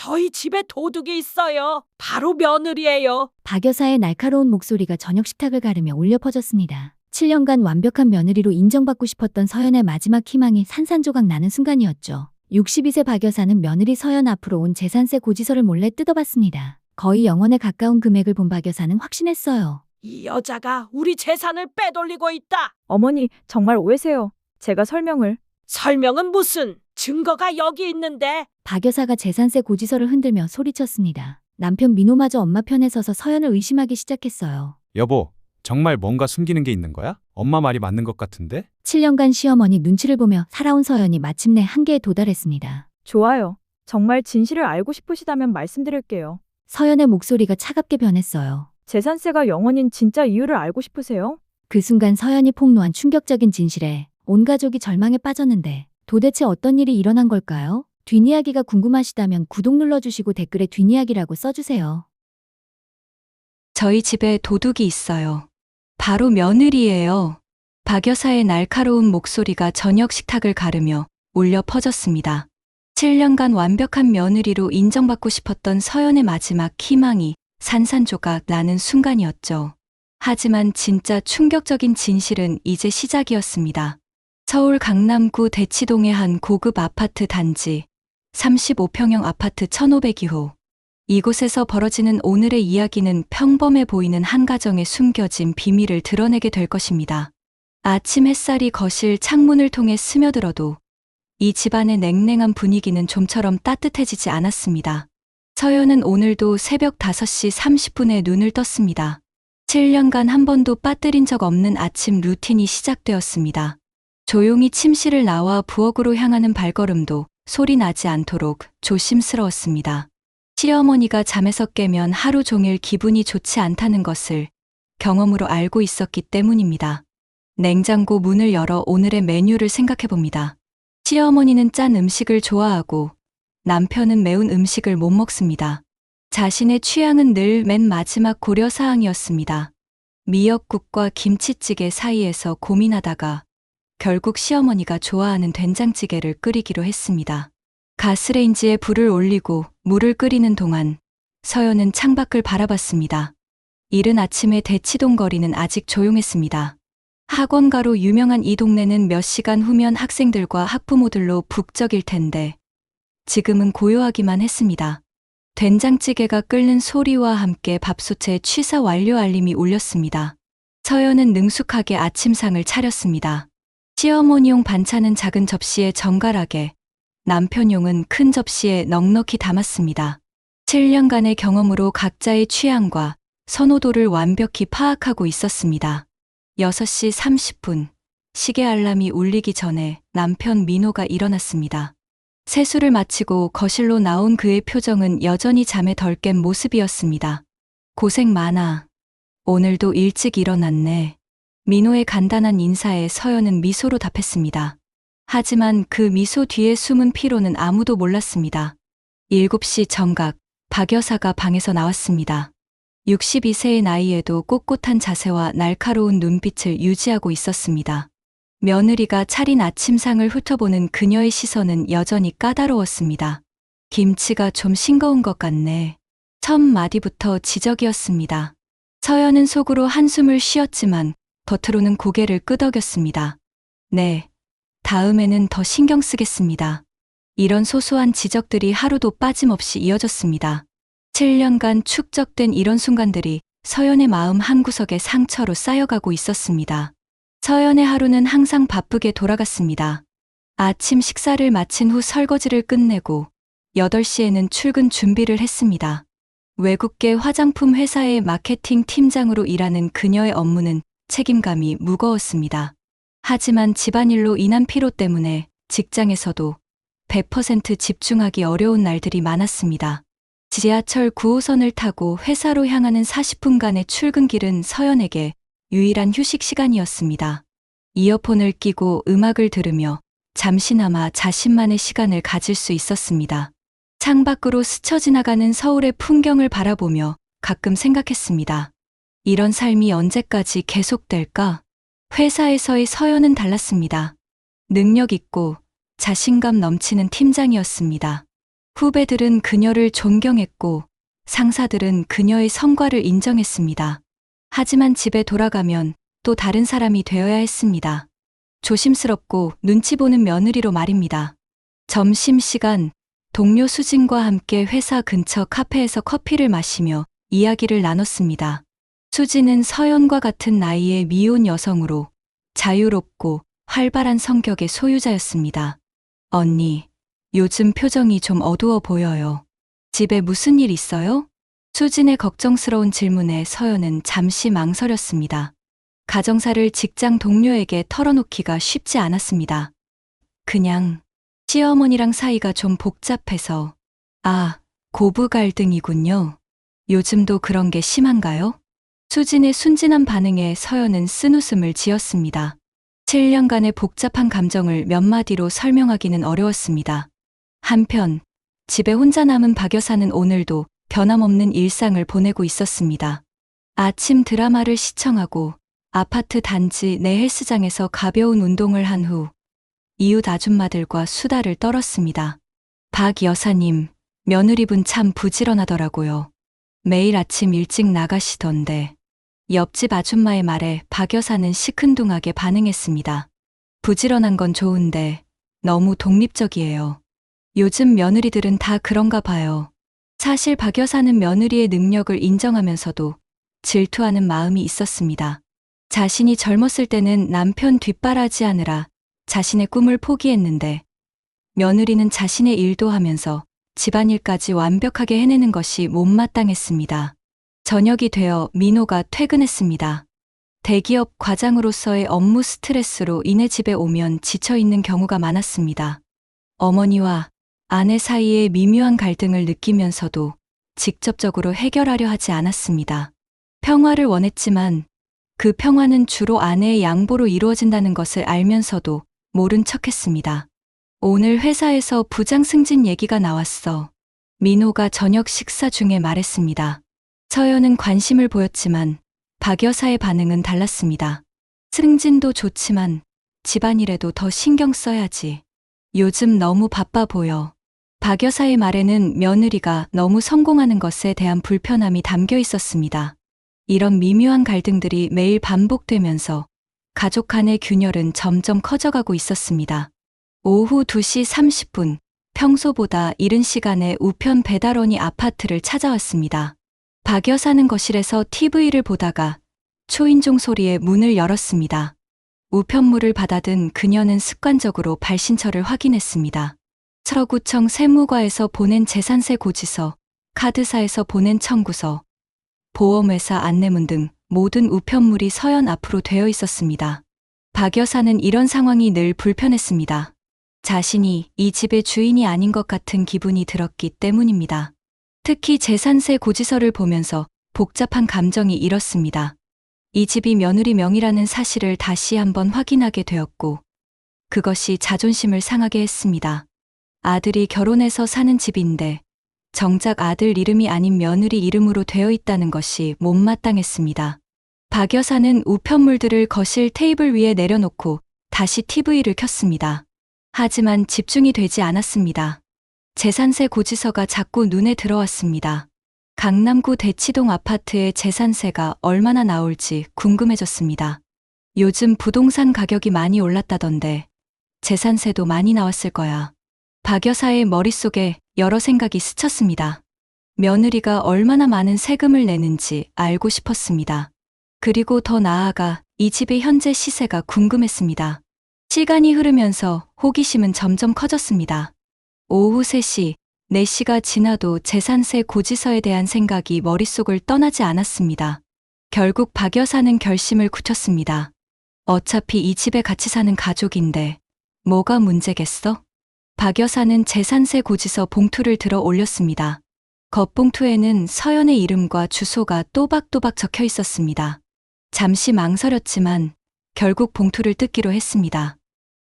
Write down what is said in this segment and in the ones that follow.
저희 집에 도둑이 있어요. 바로 며느리예요. 박 여사의 날카로운 목소리가 저녁 식탁을 가르며 울려 퍼졌습니다. 7년간 완벽한 며느리로 인정받고 싶었던 서연의 마지막 희망이 산산조각 나는 순간이었죠. 62세 박 여사는 며느리 서연 앞으로 온 재산세 고지서를 몰래 뜯어봤습니다. 거의 영원에 가까운 금액을 본 박 여사는 확신했어요. 이 여자가 우리 재산을 빼돌리고 있다. 어머니, 정말 오해세요. 제가 설명을. 설명은 무슨? 증거가 여기 있는데. 박 여사가 재산세 고지서를 흔들며 소리쳤습니다. 남편 민호마저 엄마 편에 서서 서연을 의심하기 시작했어요. 여보, 정말 뭔가 숨기는 게 있는 거야? 엄마 말이 맞는 것 같은데? 7년간 시어머니 눈치를 보며 살아온 서연이 마침내 한계에 도달했습니다. 좋아요. 정말 진실을 알고 싶으시다면 말씀드릴게요. 서연의 목소리가 차갑게 변했어요. 재산세가 0원인 진짜 이유를 알고 싶으세요? 그 순간 서연이 폭로한 충격적인 진실에 온 가족이 절망에 빠졌는데 도대체 어떤 일이 일어난 걸까요? 뒷이야기가 궁금하시다면 구독 눌러주시고 댓글에 뒷이야기라고 써주세요. 저희 집에 도둑이 있어요. 바로 며느리예요. 박 여사의 날카로운 목소리가 저녁 식탁을 가르며 울려 퍼졌습니다. 7년간 완벽한 며느리로 인정받고 싶었던 서연의 마지막 희망이 산산조각 나는 순간이었죠. 하지만 진짜 충격적인 진실은 이제 시작이었습니다. 서울 강남구 대치동의 한 고급 아파트 단지 35평형 아파트 1502호. 이곳에서 벌어지는 오늘의 이야기는 평범해 보이는 한 가정의 숨겨진 비밀을 드러내게 될 것입니다. 아침 햇살이 거실 창문을 통해 스며들어도 이 집안의 냉랭한 분위기는 좀처럼 따뜻해지지 않았습니다. 서연은 오늘도 새벽 5시 30분에 눈을 떴습니다. 7년간 한 번도 빠뜨린 적 없는 아침 루틴이 시작되었습니다. 조용히 침실을 나와 부엌으로 향하는 발걸음도 소리 나지 않도록 조심스러웠습니다. 시어머니가 잠에서 깨면 하루 종일 기분이 좋지 않다는 것을 경험으로 알고 있었기 때문입니다. 냉장고 문을 열어 오늘의 메뉴를 생각해봅니다. 시어머니는 짠 음식을 좋아하고 남편은 매운 음식을 못 먹습니다. 자신의 취향은 늘 맨 마지막 고려사항이었습니다. 미역국과 김치찌개 사이에서 고민하다가 결국 시어머니가 좋아하는 된장찌개를 끓이기로 했습니다. 가스레인지에 불을 올리고 물을 끓이는 동안 서연은 창밖을 바라봤습니다. 이른 아침에 대치동 거리는 아직 조용했습니다. 학원가로 유명한 이 동네는 몇 시간 후면 학생들과 학부모들로 북적일 텐데 지금은 고요하기만 했습니다. 된장찌개가 끓는 소리와 함께 밥솥에 취사 완료 알림이 울렸습니다. 서연은 능숙하게 아침상을 차렸습니다. 시어머니용 반찬은 작은 접시에 정갈하게, 남편용은 큰 접시에 넉넉히 담았습니다. 7년간의 경험으로 각자의 취향과 선호도를 완벽히 파악하고 있었습니다. 6시 30분, 시계 알람이 울리기 전에 남편 민호가 일어났습니다. 세수를 마치고 거실로 나온 그의 표정은 여전히 잠에 덜 깬 모습이었습니다. 고생 많아. 오늘도 일찍 일어났네. 민호의 간단한 인사에 서연은 미소로 답했습니다. 하지만 그 미소 뒤에 숨은 피로는 아무도 몰랐습니다. 7시 정각, 박 여사가 방에서 나왔습니다. 62세의 나이에도 꼿꼿한 자세와 날카로운 눈빛을 유지하고 있었습니다. 며느리가 차린 아침상을 훑어보는 그녀의 시선은 여전히 까다로웠습니다. 김치가 좀 싱거운 것 같네. 첫 마디부터 지적이었습니다. 서연은 속으로 한숨을 쉬었지만 겉으로는 고개를 끄덕였습니다. 네, 다음에는 더 신경 쓰겠습니다. 이런 소소한 지적들이 하루도 빠짐없이 이어졌습니다. 7년간 축적된 이런 순간들이 서연의 마음 한구석에 상처로 쌓여가고 있었습니다. 서연의 하루는 항상 바쁘게 돌아갔습니다. 아침 식사를 마친 후 설거지를 끝내고 8시에는 출근 준비를 했습니다. 외국계 화장품 회사의 마케팅 팀장으로 일하는 그녀의 업무는 책임감이 무거웠습니다. 하지만 집안일로 인한 피로 때문에 직장에서도 100% 집중하기 어려운 날들이 많았습니다. 지하철 9호선을 타고 회사로 향하는 40분간의 출근길은 서연에게 유일한 휴식 시간이었습니다. 이어폰을 끼고 음악을 들으며 잠시나마 자신만의 시간을 가질 수 있었습니다. 창밖으로 스쳐 지나가는 서울의 풍경을 바라보며 가끔 생각했습니다. 이런 삶이 언제까지 계속될까? 회사에서의 서연은 달랐습니다. 능력 있고 자신감 넘치는 팀장이었습니다. 후배들은 그녀를 존경했고 상사들은 그녀의 성과를 인정했습니다. 하지만 집에 돌아가면 또 다른 사람이 되어야 했습니다. 조심스럽고 눈치 보는 며느리로 말입니다. 점심시간 동료 수진과 함께 회사 근처 카페에서 커피를 마시며 이야기를 나눴습니다. 수진은 서연과 같은 나이의 미혼 여성으로 자유롭고 활발한 성격의 소유자였습니다. 언니, 요즘 표정이 좀 어두워 보여요. 집에 무슨 일 있어요? 수진의 걱정스러운 질문에 서연은 잠시 망설였습니다. 가정사를 직장 동료에게 털어놓기가 쉽지 않았습니다. 그냥 시어머니랑 사이가 좀 복잡해서. 아, 고부 갈등이군요. 요즘도 그런 게 심한가요? 수진의 순진한 반응에 서연은 쓴웃음을 지었습니다. 7년간의 복잡한 감정을 몇 마디로 설명하기는 어려웠습니다. 한편 집에 혼자 남은 박 여사는 오늘도 변함없는 일상을 보내고 있었습니다. 아침 드라마를 시청하고 아파트 단지 내 헬스장에서 가벼운 운동을 한 후 이웃 아줌마들과 수다를 떨었습니다. 박 여사님, 며느리분 참 부지런하더라고요. 매일 아침 일찍 나가시던데. 옆집 아줌마의 말에 박 여사는 시큰둥하게 반응했습니다. 부지런한 건 좋은데 너무 독립적이에요. 요즘 며느리들은 다 그런가 봐요. 사실 박 여사는 며느리의 능력을 인정하면서도 질투하는 마음이 있었습니다. 자신이 젊었을 때는 남편 뒷바라지하느라 자신의 꿈을 포기했는데 며느리는 자신의 일도 하면서 집안일까지 완벽하게 해내는 것이 못마땅했습니다. 저녁이 되어 민호가 퇴근했습니다. 대기업 과장으로서의 업무 스트레스로 인해 집에 오면 지쳐있는 경우가 많았습니다. 어머니와 아내 사이의 미묘한 갈등을 느끼면서도 직접적으로 해결하려 하지 않았습니다. 평화를 원했지만 그 평화는 주로 아내의 양보로 이루어진다는 것을 알면서도 모른 척했습니다. 오늘 회사에서 부장 승진 얘기가 나왔어. 민호가 저녁 식사 중에 말했습니다. 서연은 관심을 보였지만 박 여사의 반응은 달랐습니다. 승진도 좋지만 집안일에도 더 신경 써야지. 요즘 너무 바빠 보여. 박 여사의 말에는 며느리가 너무 성공하는 것에 대한 불편함이 담겨 있었습니다. 이런 미묘한 갈등들이 매일 반복되면서 가족 간의 균열은 점점 커져가고 있었습니다. 오후 2시 30분, 평소보다 이른 시간에 우편 배달원이 아파트를 찾아왔습니다. 박 여사는 거실에서 TV를 보다가 초인종 소리에 문을 열었습니다. 우편물을 받아든 그녀는 습관적으로 발신처를 확인했습니다. 서구청 세무과에서 보낸 재산세 고지서, 카드사에서 보낸 청구서, 보험회사 안내문 등 모든 우편물이 서연 앞으로 되어 있었습니다. 박 여사는 이런 상황이 늘 불편했습니다. 자신이 이 집의 주인이 아닌 것 같은 기분이 들었기 때문입니다. 특히 재산세 고지서를 보면서 복잡한 감정이 일었습니다. 이 집이 며느리 명의라는 사실을 다시 한번 확인하게 되었고 그것이 자존심을 상하게 했습니다. 아들이 결혼해서 사는 집인데 정작 아들 이름이 아닌 며느리 이름으로 되어 있다는 것이 못마땅했습니다. 박 여사는 우편물들을 거실 테이블 위에 내려놓고 다시 TV를 켰습니다. 하지만 집중이 되지 않았습니다. 재산세 고지서가 자꾸 눈에 들어왔습니다. 강남구 대치동 아파트의 재산세가 얼마나 나올지 궁금해졌습니다. 요즘 부동산 가격이 많이 올랐다던데 재산세도 많이 나왔을 거야. 박 여사의 머릿속에 여러 생각이 스쳤습니다. 며느리가 얼마나 많은 세금을 내는지 알고 싶었습니다. 그리고 더 나아가 이 집의 현재 시세가 궁금했습니다. 시간이 흐르면서 호기심은 점점 커졌습니다. 오후 3시, 4시가 지나도 재산세 고지서에 대한 생각이 머릿속을 떠나지 않았습니다. 결국 박 여사는 결심을 굳혔습니다. 어차피 이 집에 같이 사는 가족인데 뭐가 문제겠어? 박 여사는 재산세 고지서 봉투를 들어 올렸습니다. 겉봉투에는 서연의 이름과 주소가 또박또박 적혀 있었습니다. 잠시 망설였지만 결국 봉투를 뜯기로 했습니다.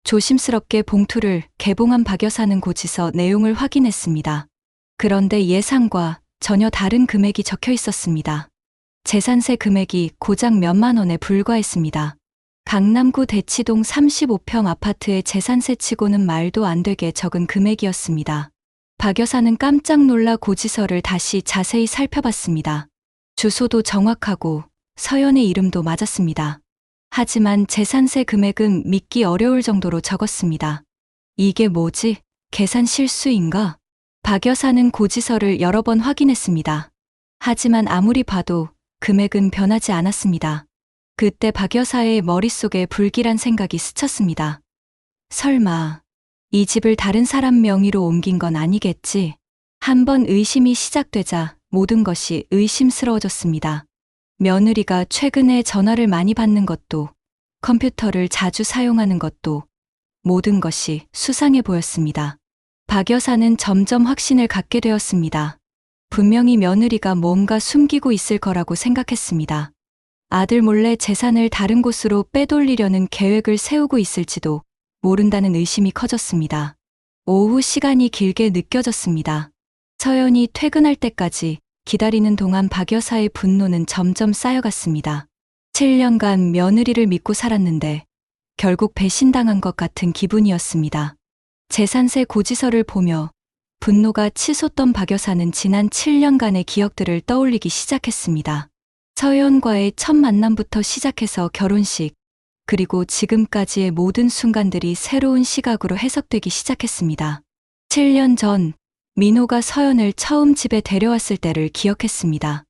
조심스럽게 봉투를 개봉한 박 여사는 고지서 내용을 확인했습니다. 그런데 예상과 전혀 다른 금액이 적혀 있었습니다. 재산세 금액이 고작 몇만 원에 불과했습니다. 강남구 대치동 35평 아파트의 재산세치고는 말도 안 되게 적은 금액이었습니다. 박 여사는 깜짝 놀라 고지서를 다시 자세히 살펴봤습니다. 주소도 정확하고 서연의 이름도 맞았습니다. 하지만 재산세 금액은 믿기 어려울 정도로 적었습니다. 이게 뭐지? 계산 실수인가? 박 여사는 고지서를 여러 번 확인했습니다. 하지만 아무리 봐도 금액은 변하지 않았습니다. 그때 박 여사의 머릿속에 불길한 생각이 스쳤습니다. 설마 이 집을 다른 사람 명의로 옮긴 건 아니겠지? 한번 의심이 시작되자 모든 것이 의심스러워졌습니다. 며느리가 최근에 전화를 많이 받는 것도, 컴퓨터를 자주 사용하는 것도 모든 것이 수상해 보였습니다. 박 여사는 점점 확신을 갖게 되었습니다. 분명히 며느리가 뭔가 숨기고 있을 거라고 생각했습니다. 아들 몰래 재산을 다른 곳으로 빼돌리려는 계획을 세우고 있을지도 모른다는 의심이 커졌습니다. 오후 시간이 길게 느껴졌습니다. 서연이 퇴근할 때까지 기다리는 동안 박 여사의 분노는 점점 쌓여갔습니다. 7년간 며느리를 믿고 살았는데 결국 배신당한 것 같은 기분이었습니다. 재산세 고지서를 보며 분노가 치솟던 박 여사는 지난 7년간의 기억들을 떠올리기 시작했습니다. 서연과의 첫 만남부터 시작해서 결혼식, 그리고 지금까지의 모든 순간들이 새로운 시각으로 해석되기 시작했습니다. 7년 전 민호가 서연을 처음 집에 데려왔을 때를 기억했습니다.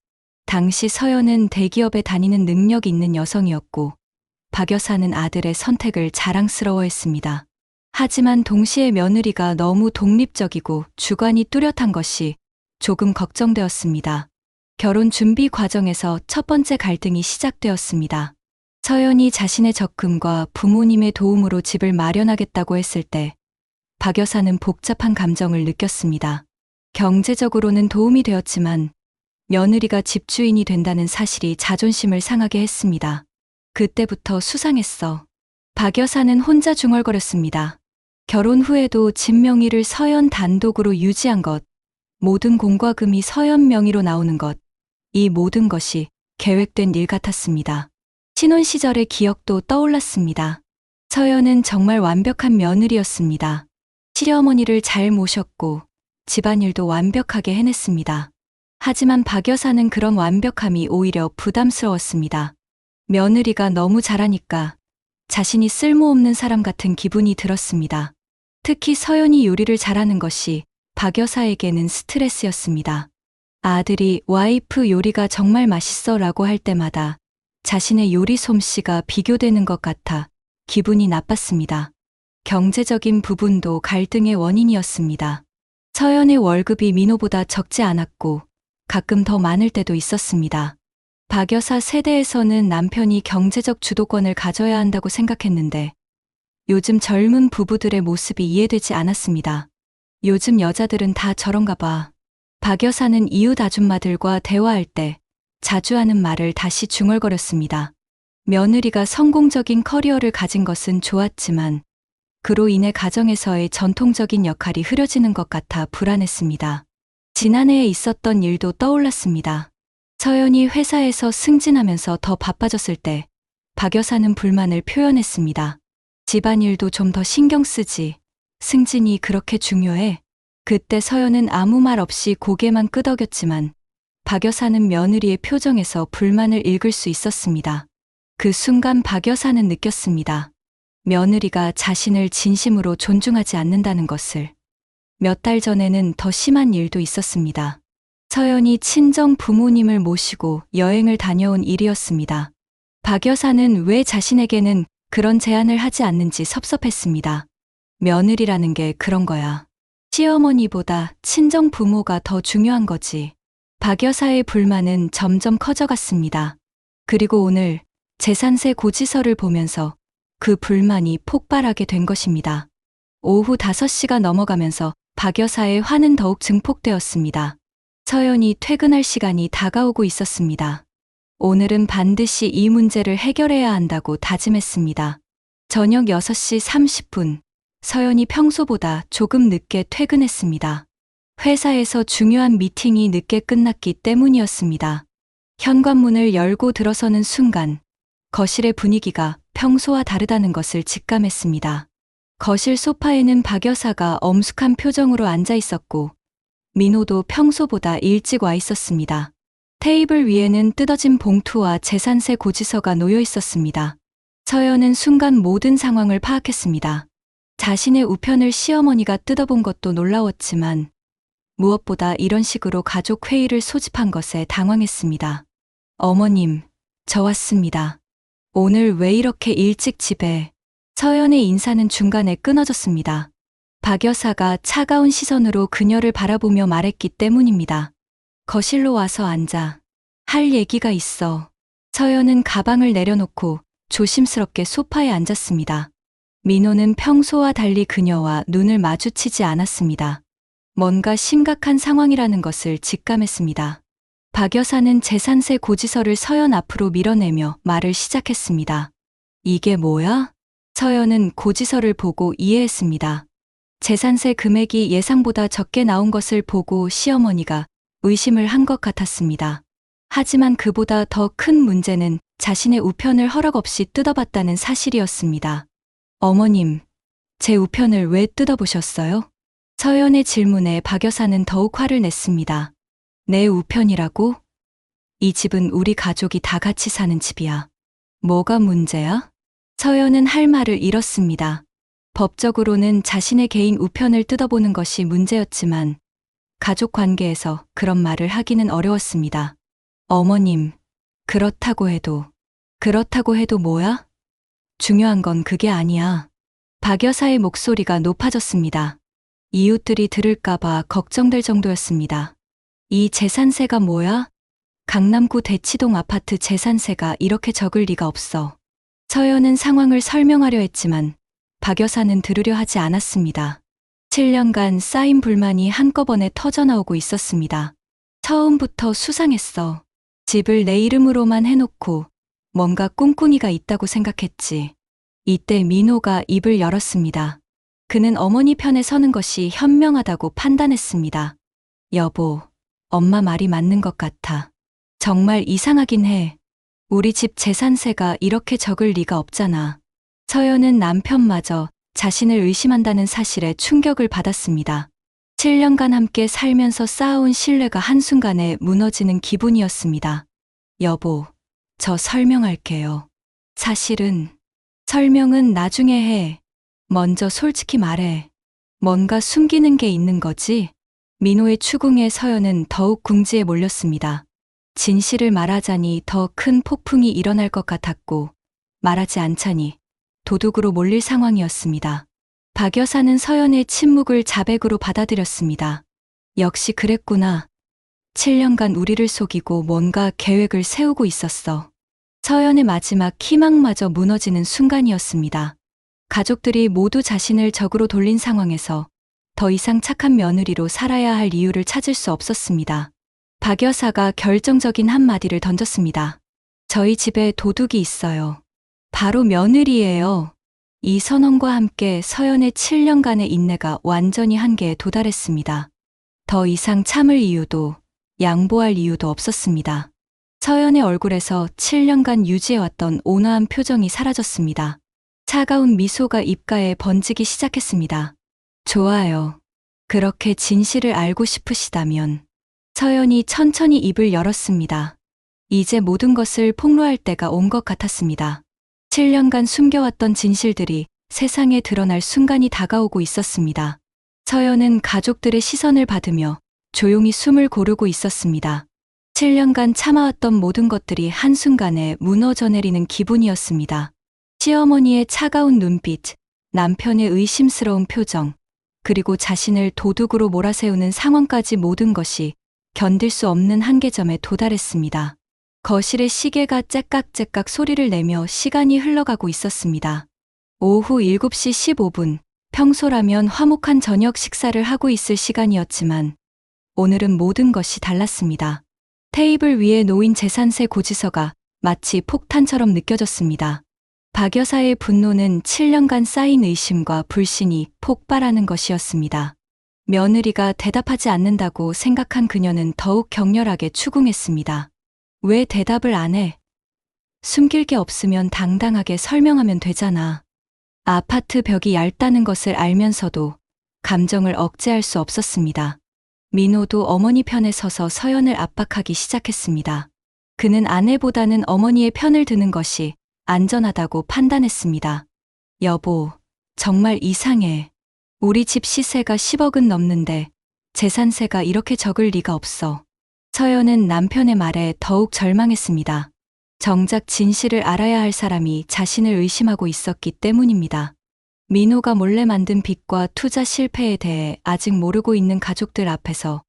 당시 서연은 대기업에 다니는 능력 있는 여성이었고 박 여사는 아들의 선택을 자랑스러워했습니다. 하지만 동시에 며느리가 너무 독립적이고 주관이 뚜렷한 것이 조금 걱정되었습니다. 결혼 준비 과정에서 첫 번째 갈등이 시작되었습니다. 서연이 자신의 적금과 부모님의 도움으로 집을 마련하겠다고 했을 때 박 여사는 복잡한 감정을 느꼈습니다. 경제적으로는 도움이 되었지만 며느리가 집주인이 된다는 사실이 자존심을 상하게 했습니다. 그때부터 수상했어. 박 여사는 혼자 중얼거렸습니다. 결혼 후에도 집 명의를 서연 단독으로 유지한 것, 모든 공과금이 서연 명의로 나오는 것, 이 모든 것이 계획된 일 같았습니다. 신혼 시절의 기억도 떠올랐습니다. 서연은 정말 완벽한 며느리였습니다. 시어머니를 잘 모셨고 집안일도 완벽하게 해냈습니다. 하지만 박 여사는 그런 완벽함이 오히려 부담스러웠습니다. 며느리가 너무 잘하니까 자신이 쓸모없는 사람 같은 기분이 들었습니다. 특히 서연이 요리를 잘하는 것이 박 여사에게는 스트레스였습니다. 아들이 와이프 요리가 정말 맛있어 라고 할 때마다 자신의 요리 솜씨가 비교되는 것 같아 기분이 나빴습니다. 경제적인 부분도 갈등의 원인이었습니다. 서연의 월급이 민호보다 적지 않았고 가끔 더 많을 때도 있었습니다. 박 여사 세대에서는 남편이 경제적 주도권을 가져야 한다고 생각했는데 요즘 젊은 부부들의 모습이 이해되지 않았습니다. 요즘 여자들은 다 저런가 봐. 박 여사는 이웃 아줌마들과 대화할 때 자주 하는 말을 다시 중얼거렸습니다. 며느리가 성공적인 커리어를 가진 것은 좋았지만 그로 인해 가정에서의 전통적인 역할이 흐려지는 것 같아 불안했습니다. 지난해에 있었던 일도 떠올랐습니다. 서연이 회사에서 승진하면서 더 바빠졌을 때 박 여사는 불만을 표현했습니다. 집안일도 좀 더 신경 쓰지. 승진이 그렇게 중요해? 그때 서연은 아무 말 없이 고개만 끄덕였지만 박 여사는 며느리의 표정에서 불만을 읽을 수 있었습니다. 그 순간 박 여사는 느꼈습니다. 며느리가 자신을 진심으로 존중하지 않는다는 것을. 몇 달 전에는 더 심한 일도 있었습니다. 서연이 친정 부모님을 모시고 여행을 다녀온 일이었습니다. 박 여사는 왜 자신에게는 그런 제안을 하지 않는지 섭섭했습니다. 며느리라는 게 그런 거야. 시어머니보다 친정 부모가 더 중요한 거지. 박 여사의 불만은 점점 커져갔습니다. 그리고 오늘 재산세 고지서를 보면서 그 불만이 폭발하게 된 것입니다. 오후 5시가 넘어가면서 박 여사의 화는 더욱 증폭되었습니다. 서연이 퇴근할 시간이 다가오고 있었습니다. 오늘은 반드시 이 문제를 해결해야 한다고 다짐했습니다. 저녁 6시 30분, 서연이 평소보다 조금 늦게 퇴근했습니다. 회사에서 중요한 미팅이 늦게 끝났기 때문이었습니다. 현관문을 열고 들어서는 순간 거실의 분위기가 평소와 다르다는 것을 직감했습니다. 거실 소파에는 박 여사가 엄숙한 표정으로 앉아 있었고 민호도 평소보다 일찍 와 있었습니다. 테이블 위에는 뜯어진 봉투와 재산세 고지서가 놓여 있었습니다. 서연은 순간 모든 상황을 파악했습니다. 자신의 우편을 시어머니가 뜯어본 것도 놀라웠지만 무엇보다 이런 식으로 가족 회의를 소집한 것에 당황했습니다. 어머님, 저 왔습니다. 오늘 왜 이렇게 일찍 집에? 서연의 인사는 중간에 끊어졌습니다. 박 여사가 차가운 시선으로 그녀를 바라보며 말했기 때문입니다. 거실로 와서 앉아. 할 얘기가 있어. 서연은 가방을 내려놓고 조심스럽게 소파에 앉았습니다. 민호는 평소와 달리 그녀와 눈을 마주치지 않았습니다. 뭔가 심각한 상황이라는 것을 직감했습니다. 박 여사는 재산세 고지서를 서연 앞으로 밀어내며 말을 시작했습니다. 이게 뭐야? 서연은 고지서를 보고 이해했습니다. 재산세 금액이 예상보다 적게 나온 것을 보고 시어머니가 의심을 한 것 같았습니다. 하지만 그보다 더 큰 문제는 자신의 우편을 허락 없이 뜯어봤다는 사실이었습니다. 어머님, 제 우편을 왜 뜯어보셨어요? 서연의 질문에 박 여사는 더욱 화를 냈습니다. 내 우편이라고? 이 집은 우리 가족이 다 같이 사는 집이야. 뭐가 문제야? 서연은 할 말을 잃었습니다. 법적으로는 자신의 개인 우편을 뜯어보는 것이 문제였지만 가족 관계에서 그런 말을 하기는 어려웠습니다. 어머님, 그렇다고 해도 뭐야? 중요한 건 그게 아니야. 박 여사의 목소리가 높아졌습니다. 이웃들이 들을까봐 걱정될 정도였습니다. 이 재산세가 뭐야? 강남구 대치동 아파트 재산세가 이렇게 적을 리가 없어. 서연은 상황을 설명하려 했지만 박 여사는 들으려 하지 않았습니다. 7년간 쌓인 불만이 한꺼번에 터져나오고 있었습니다. 처음부터 수상했어. 집을 내 이름으로만 해놓고 뭔가 꿍꿍이가 있다고 생각했지. 이때 민호가 입을 열었습니다. 그는 어머니 편에 서는 것이 현명하다고 판단했습니다. 여보, 엄마 말이 맞는 것 같아. 정말 이상하긴 해. 우리 집 재산세가 이렇게 적을 리가 없잖아. 서연은 남편마저 자신을 의심한다는 사실에 충격을 받았습니다. 7년간 함께 살면서 쌓아온 신뢰가 한순간에 무너지는 기분이었습니다. 여보, 저 설명할게요. 설명은 나중에 해. 먼저 솔직히 말해. 뭔가 숨기는 게 있는 거지? 민호의 추궁에 서연은 더욱 궁지에 몰렸습니다. 진실을 말하자니 더 큰 폭풍이 일어날 것 같았고 말하지 않자니 도둑으로 몰릴 상황이었습니다. 박 여사는 서연의 침묵을 자백으로 받아들였습니다. 역시 그랬구나. 7년간 우리를 속이고 뭔가 계획을 세우고 있었어. 서연의 마지막 희망마저 무너지는 순간이었습니다. 가족들이 모두 자신을 적으로 돌린 상황에서 더 이상 착한 며느리로 살아야 할 이유를 찾을 수 없었습니다. 박 여사가 결정적인 한마디를 던졌습니다. 저희 집에 도둑이 있어요. 바로 며느리예요. 이 선언과 함께 서연의 7년간의 인내가 완전히 한계에 도달했습니다. 더 이상 참을 이유도 양보할 이유도 없었습니다. 서연의 얼굴에서 7년간 유지해왔던 온화한 표정이 사라졌습니다. 차가운 미소가 입가에 번지기 시작했습니다. 좋아요. 그렇게 진실을 알고 싶으시다면. 서연이 천천히 입을 열었습니다. 이제 모든 것을 폭로할 때가 온 것 같았습니다. 7년간 숨겨왔던 진실들이 세상에 드러날 순간이 다가오고 있었습니다. 서연은 가족들의 시선을 받으며 조용히 숨을 고르고 있었습니다. 7년간 참아왔던 모든 것들이 한순간에 무너져 내리는 기분이었습니다. 시어머니의 차가운 눈빛, 남편의 의심스러운 표정, 그리고 자신을 도둑으로 몰아세우는 상황까지 모든 것이 견딜 수 없는 한계점에 도달했습니다. 거실의 시계가 째깍째깍 소리를 내며 시간이 흘러가고 있었습니다. 오후 7시 15분, 평소라면 화목한 저녁 식사를 하고 있을 시간이었지만 오늘은 모든 것이 달랐습니다. 테이블 위에 놓인 재산세 고지서가 마치 폭탄처럼 느껴졌습니다. 박 여사의 분노는 7년간 쌓인 의심과 불신이 폭발하는 것이었습니다. 며느리가 대답하지 않는다고 생각한 그녀는 더욱 격렬하게 추궁했습니다. 왜 대답을 안 해? 숨길 게 없으면 당당하게 설명하면 되잖아. 아파트 벽이 얇다는 것을 알면서도 감정을 억제할 수 없었습니다. 민호도 어머니 편에 서서 서연을 압박하기 시작했습니다. 그는 아내보다는 어머니의 편을 드는 것이 안전하다고 판단했습니다. 여보, 정말 이상해. 우리 집 시세가 10억은 넘는데 재산세가 이렇게 적을 리가 없어. 서연은 남편의 말에 더욱 절망했습니다. 정작 진실을 알아야 할 사람이 자신을 의심하고 있었기 때문입니다. 민호가 몰래 만든 빚과 투자 실패에 대해 아직 모르고 있는 가족들 앞에서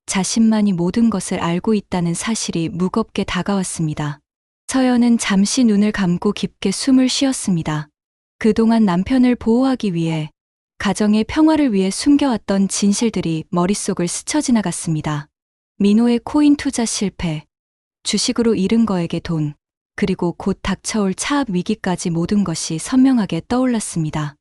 자신만이 모든 것을 알고 있다는 사실이 무겁게 다가왔습니다. 서연은 잠시 눈을 감고 깊게 숨을 쉬었습니다. 그동안 남편을 보호하기 위해, 가정의 평화를 위해 숨겨왔던 진실들이 머릿속을 스쳐 지나갔습니다. 민호의 코인 투자 실패, 주식으로 잃은 거액의 돈, 그리고 곧 닥쳐올 차압 위기까지 모든 것이 선명하게 떠올랐습니다.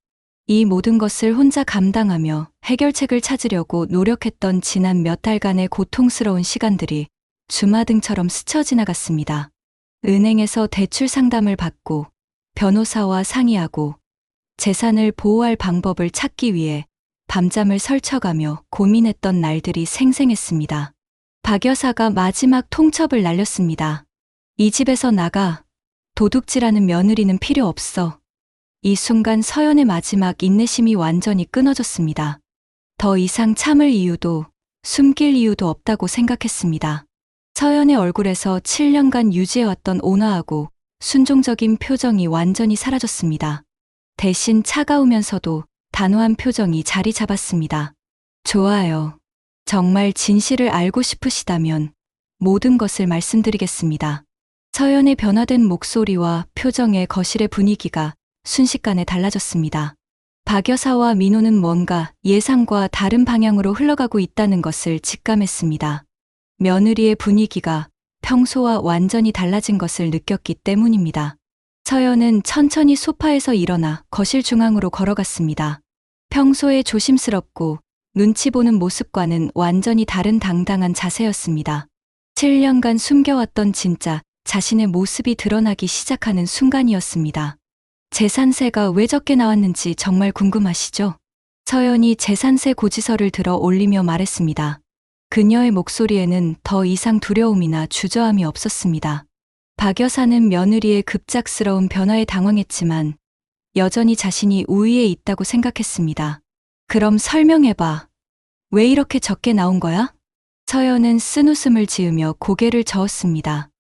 이 모든 것을 혼자 감당하며 해결책을 찾으려고 노력했던 지난 몇 달간의 고통스러운 시간들이 주마등처럼 스쳐 지나갔습니다. 은행에서 대출 상담을 받고 변호사와 상의하고 재산을 보호할 방법을 찾기 위해 밤잠을 설쳐가며 고민했던 날들이 생생했습니다. 박 여사가 마지막 통첩을 날렸습니다. 이 집에서 나가. 도둑질하는 며느리는 필요 없어. 이 순간 서연의 마지막 인내심이 완전히 끊어졌습니다. 더 이상 참을 이유도 숨길 이유도 없다고 생각했습니다. 서연의 얼굴에서 7년간 유지해왔던 온화하고 순종적인 표정이 완전히 사라졌습니다. 대신 차가우면서도 단호한 표정이 자리 잡았습니다. 좋아요. 정말 진실을 알고 싶으시다면 모든 것을 말씀드리겠습니다. 서연의 변화된 목소리와 표정의 거실의 분위기가 순식간에 달라졌습니다. 박 여사와 민호는 뭔가 예상과 다른 방향으로 흘러가고 있다는 것을 직감했습니다. 며느리의 분위기가 평소와 완전히 달라진 것을 느꼈기 때문입니다. 서연은 천천히 소파에서 일어나 거실 중앙으로 걸어갔습니다. 평소에 조심스럽고 눈치 보는 모습과는 완전히 다른 당당한 자세였습니다. 7년간 숨겨왔던 진짜 자신의 모습이 드러나기 시작하는 순간이었습니다. 재산세가 왜 적게 나왔는지 정말 궁금하시죠? 서연이 재산세 고지서를 들어 올리며 말했습니다. 그녀의 목소리에는 더 이상 두려움이나 주저함이 없었습니다. 박 여사는 며느리의 급작스러운 변화에 당황했지만 여전히 자신이 우위에 있다고 생각했습니다. 그럼 설명해봐. 왜 이렇게 적게 나온 거야? 서연은 쓴웃음을 지으며 고개를 저었습니다.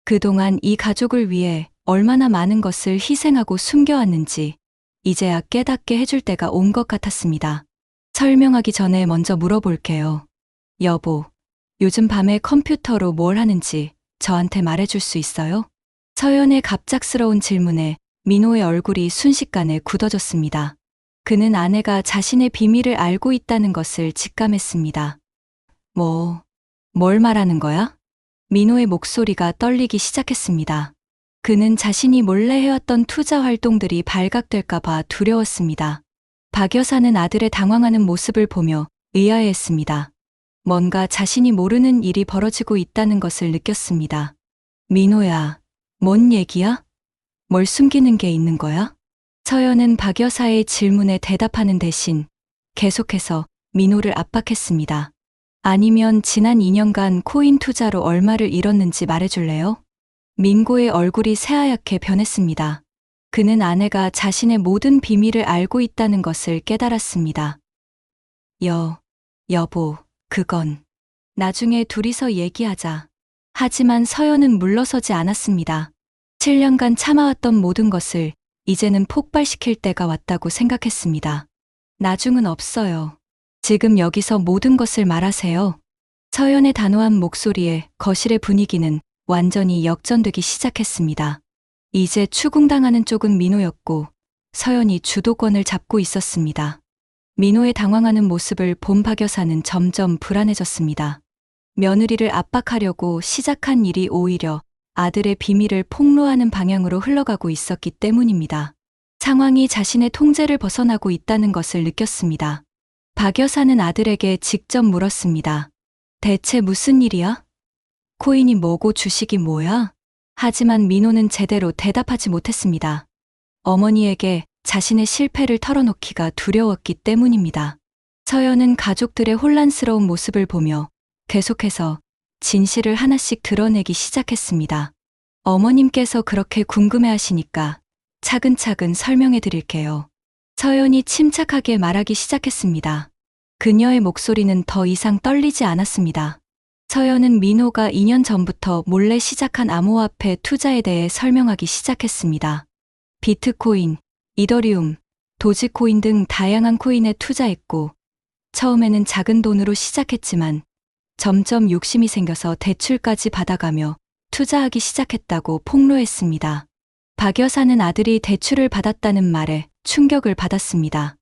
그동안 이 가족을 위해 얼마나 많은 것을 희생하고 숨겨왔는지 이제야 깨닫게 해줄 때가 온 것 같았습니다. 설명하기 전에 먼저 물어볼게요. 여보, 요즘 밤에 컴퓨터로 뭘 하는지 저한테 말해줄 수 있어요? 서연의 갑작스러운 질문에 민호의 얼굴이 순식간에 굳어졌습니다. 그는 아내가 자신의 비밀을 알고 있다는 것을 직감했습니다. 뭘 말하는 거야? 민호의 목소리가 떨리기 시작했습니다. 그는 자신이 몰래 해왔던 투자 활동들이 발각될까봐 두려웠습니다. 박 여사는 아들의 당황하는 모습을 보며 의아해했습니다. 뭔가 자신이 모르는 일이 벌어지고 있다는 것을 느꼈습니다. 민호야, 뭔 얘기야? 뭘 숨기는 게 있는 거야? 서연은 박 여사의 질문에 대답하는 대신 계속해서 민호를 압박했습니다. 아니면 지난 2년간 코인 투자로 얼마를 잃었는지 말해줄래요? 민고의 얼굴이 새하얗게 변했습니다. 그는 아내가 자신의 모든 비밀을 알고 있다는 것을 깨달았습니다. 여보, 그건 나중에 둘이서 얘기하자. 하지만 서연은 물러서지 않았습니다. 7년간 참아왔던 모든 것을 이제는 폭발시킬 때가 왔다고 생각했습니다. 나중은 없어요. 지금 여기서 모든 것을 말하세요. 서연의 단호한 목소리에 거실의 분위기는 완전히 역전되기 시작했습니다. 이제 추궁당하는 쪽은 민호였고 서연이 주도권을 잡고 있었습니다. 민호의 당황하는 모습을 본 박 여사는 점점 불안해졌습니다. 며느리를 압박하려고 시작한 일이 오히려 아들의 비밀을 폭로하는 방향으로 흘러가고 있었기 때문입니다. 상황이 자신의 통제를 벗어나고 있다는 것을 느꼈습니다. 박 여사는 아들에게 직접 물었습니다. 대체 무슨 일이야? 코인이 뭐고 주식이 뭐야? 하지만 민호는 제대로 대답하지 못했습니다. 어머니에게 자신의 실패를 털어놓기가 두려웠기 때문입니다. 서연은 가족들의 혼란스러운 모습을 보며 계속해서 진실을 하나씩 드러내기 시작했습니다. 어머님께서 그렇게 궁금해 하시니까 차근차근 설명해 드릴게요. 서연이 침착하게 말하기 시작했습니다. 그녀의 목소리는 더 이상 떨리지 않았습니다. 서연은 민호가 2년 전부터 몰래 시작한 암호화폐 투자에 대해 설명하기 시작했습니다. 비트코인, 이더리움, 도지코인 등 다양한 코인에 투자했고, 처음에는 작은 돈으로 시작했지만 점점 욕심이 생겨서 대출까지 받아가며 투자하기 시작했다고 폭로했습니다. 박 여사는 아들이 대출을 받았다는 말에 충격을 받았습니다.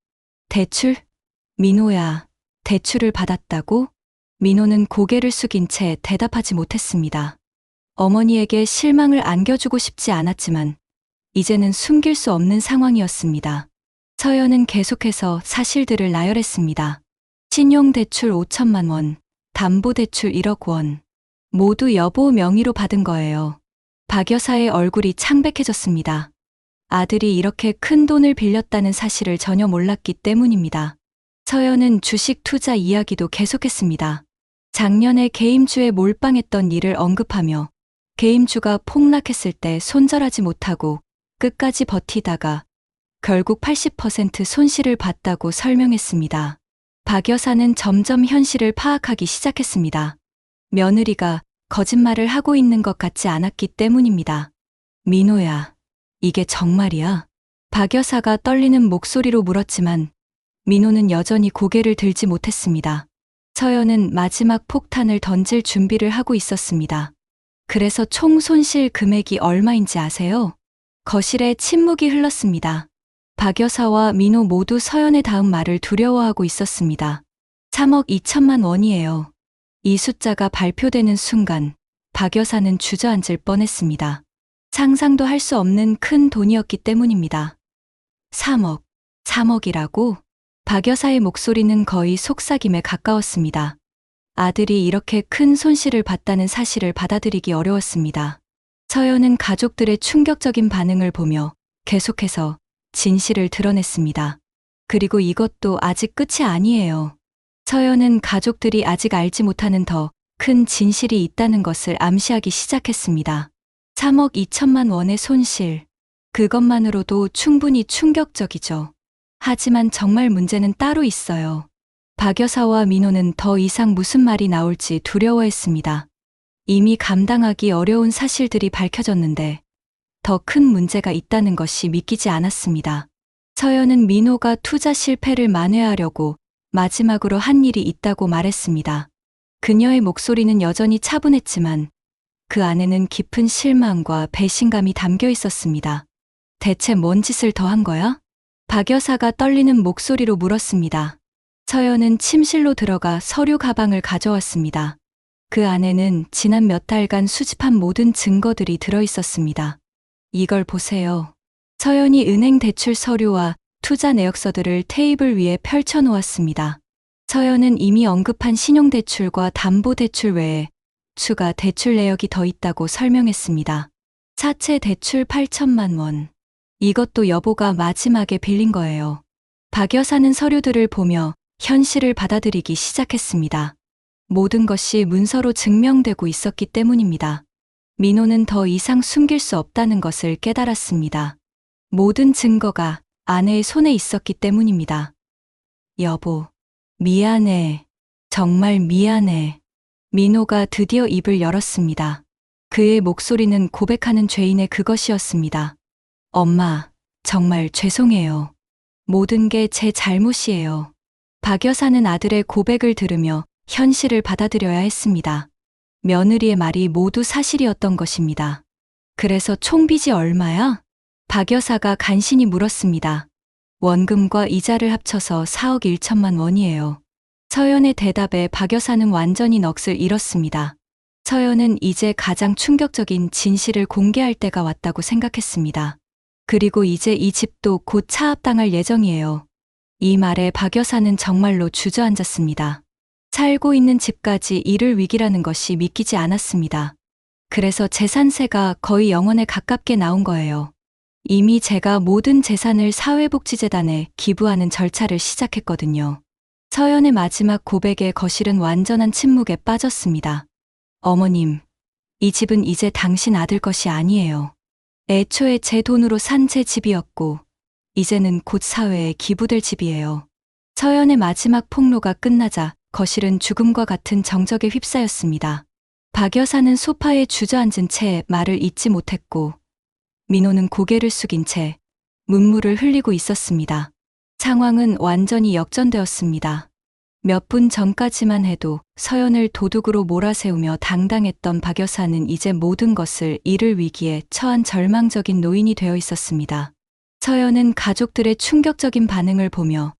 대출? 민호야, 대출을 받았다고? 민호는 고개를 숙인 채 대답하지 못했습니다. 어머니에게 실망을 안겨주고 싶지 않았지만 이제는 숨길 수 없는 상황이었습니다. 서연은 계속해서 사실들을 나열했습니다. 신용대출 5천만 원, 담보대출 1억 원. 모두 여보 명의로 받은 거예요. 박 여사의 얼굴이 창백해졌습니다. 아들이 이렇게 큰 돈을 빌렸다는 사실을 전혀 몰랐기 때문입니다. 서연은 주식 투자 이야기도 계속했습니다. 작년에 게임주에 몰빵했던 일을 언급하며 게임주가 폭락했을 때 손절하지 못하고 끝까지 버티다가 결국 80% 손실을 봤다고 설명했습니다. 박 여사는 점점 현실을 파악하기 시작했습니다. 며느리가 거짓말을 하고 있는 것 같지 않았기 때문입니다. 민호야, 이게 정말이야? 박 여사가 떨리는 목소리로 물었지만 민호는 여전히 고개를 들지 못했습니다. 서연은 마지막 폭탄을 던질 준비를 하고 있었습니다. 그래서 총 손실 금액이 얼마인지 아세요? 거실에 침묵이 흘렀습니다. 박 여사와 민호 모두 서연의 다음 말을 두려워하고 있었습니다. 3억 2천만 원이에요. 이 숫자가 발표되는 순간 박 여사는 주저앉을 뻔했습니다. 상상도 할 수 없는 큰 돈이었기 때문입니다. 3억이라고? 박 여사의 목소리는 거의 속삭임에 가까웠습니다. 아들이 이렇게 큰 손실을 봤다는 사실을 받아들이기 어려웠습니다. 서연은 가족들의 충격적인 반응을 보며 계속해서 진실을 드러냈습니다. 그리고 이것도 아직 끝이 아니에요. 서연은 가족들이 아직 알지 못하는 더 큰 진실이 있다는 것을 암시하기 시작했습니다. 3억 2천만 원의 손실. 그것만으로도 충분히 충격적이죠. 하지만 정말 문제는 따로 있어요. 박 여사와 민호는 더 이상 무슨 말이 나올지 두려워했습니다. 이미 감당하기 어려운 사실들이 밝혀졌는데 더 큰 문제가 있다는 것이 믿기지 않았습니다. 서연은 민호가 투자 실패를 만회하려고 마지막으로 한 일이 있다고 말했습니다. 그녀의 목소리는 여전히 차분했지만 그 안에는 깊은 실망과 배신감이 담겨 있었습니다. 대체 뭔 짓을 더 한 거야? 박 여사가 떨리는 목소리로 물었습니다. 서연은 침실로 들어가 서류 가방을 가져왔습니다. 그 안에는 지난 몇 달간 수집한 모든 증거들이 들어 있었습니다. 이걸 보세요. 서연이 은행 대출 서류와 투자 내역서들을 테이블 위에 펼쳐 놓았습니다. 서연은 이미 언급한 신용대출과 담보대출 외에 추가 대출 내역이 더 있다고 설명했습니다. 사채 대출 8천만 원. 이것도 여보가 마지막에 빌린 거예요. 박 여사는 서류들을 보며 현실을 받아들이기 시작했습니다. 모든 것이 문서로 증명되고 있었기 때문입니다. 민호는 더 이상 숨길 수 없다는 것을 깨달았습니다. 모든 증거가 아내의 손에 있었기 때문입니다. 여보, 미안해. 정말 미안해. 민호가 드디어 입을 열었습니다. 그의 목소리는 고백하는 죄인의 그것이었습니다. 엄마, 정말 죄송해요. 모든 게 제 잘못이에요. 박 여사는 아들의 고백을 들으며 현실을 받아들여야 했습니다. 며느리의 말이 모두 사실이었던 것입니다. 그래서 총 빚이 얼마야? 박 여사가 간신히 물었습니다. 원금과 이자를 합쳐서 4억 1천만 원이에요. 서연의 대답에 박 여사는 완전히 넋을 잃었습니다. 서연은 이제 가장 충격적인 진실을 공개할 때가 왔다고 생각했습니다. 그리고 이제 이 집도 곧 차압당할 예정이에요. 이 말에 박 여사는 정말로 주저앉았습니다. 살고 있는 집까지 잃을 위기라는 것이 믿기지 않았습니다. 그래서 재산세가 거의 0원에 가깝게 나온 거예요. 이미 제가 모든 재산을 사회복지재단에 기부하는 절차를 시작했거든요. 서연의 마지막 고백에 거실은 완전한 침묵에 빠졌습니다. 어머님, 이 집은 이제 당신 아들 것이 아니에요. 애초에 제 돈으로 산 제 집이었고, 이제는 곧 사회에 기부될 집이에요. 서연의 마지막 폭로가 끝나자 거실은 죽음과 같은 정적에 휩싸였습니다. 박 여사는 소파에 주저앉은 채 말을 잇지 못했고, 민호는 고개를 숙인 채 눈물을 흘리고 있었습니다. 상황은 완전히 역전되었습니다. 몇 분 전까지만 해도 서연을 도둑으로 몰아세우며 당당했던 박 여사는 이제 모든 것을 잃을 위기에 처한 절망적인 노인이 되어 있었습니다. 서연은 가족들의 충격적인 반응을 보며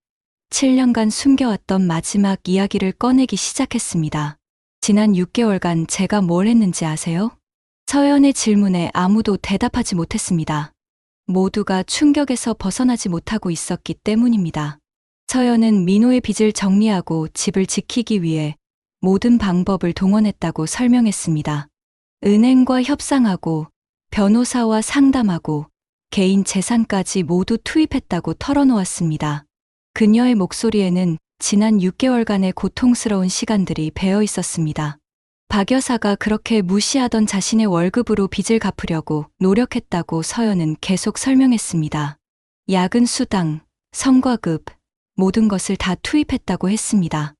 7년간 숨겨왔던 마지막 이야기를 꺼내기 시작했습니다. 지난 6개월간 제가 뭘 했는지 아세요? 서연의 질문에 아무도 대답하지 못했습니다. 모두가 충격에서 벗어나지 못하고 있었기 때문입니다. 서연은 민호의 빚을 정리하고 집을 지키기 위해 모든 방법을 동원했다고 설명했습니다. 은행과 협상하고 변호사와 상담하고 개인 재산까지 모두 투입했다고 털어놓았습니다. 그녀의 목소리에는 지난 6개월간의 고통스러운 시간들이 배어 있었습니다. 박 여사가 그렇게 무시하던 자신의 월급으로 빚을 갚으려고 노력했다고 서연은 계속 설명했습니다. 야근 수당, 성과급, 모든 것을 다 투입했다고 했습니다.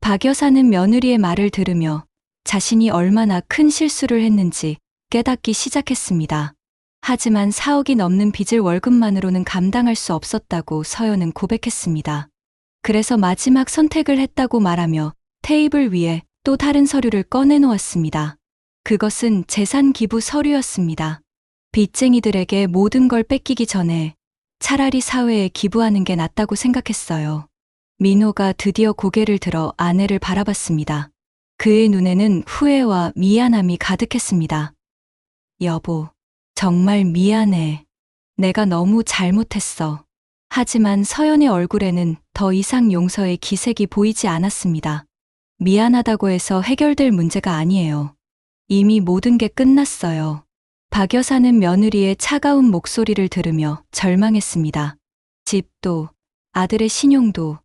박 여사는 며느리의 말을 들으며 자신이 얼마나 큰 실수를 했는지 깨닫기 시작했습니다. 하지만 4억이 넘는 빚을 월급만으로는 감당할 수 없었다고 서연은 고백했습니다. 그래서 마지막 선택을 했다고 말하며 테이블 위에 또 다른 서류를 꺼내놓았습니다. 그것은 재산 기부 서류였습니다. 빚쟁이들에게 모든 걸 뺏기기 전에 차라리 사회에 기부하는 게 낫다고 생각했어요. 민호가 드디어 고개를 들어 아내를 바라봤습니다. 그의 눈에는 후회와 미안함이 가득했습니다. 여보, 정말 미안해. 내가 너무 잘못했어. 하지만 서연의 얼굴에는 더 이상 용서의 기색이 보이지 않았습니다. 미안하다고 해서 해결될 문제가 아니에요. 이미 모든 게 끝났어요. 박 여사는 며느리의 차가운 목소리를 들으며 절망했습니다. 집도, 아들의 신용도,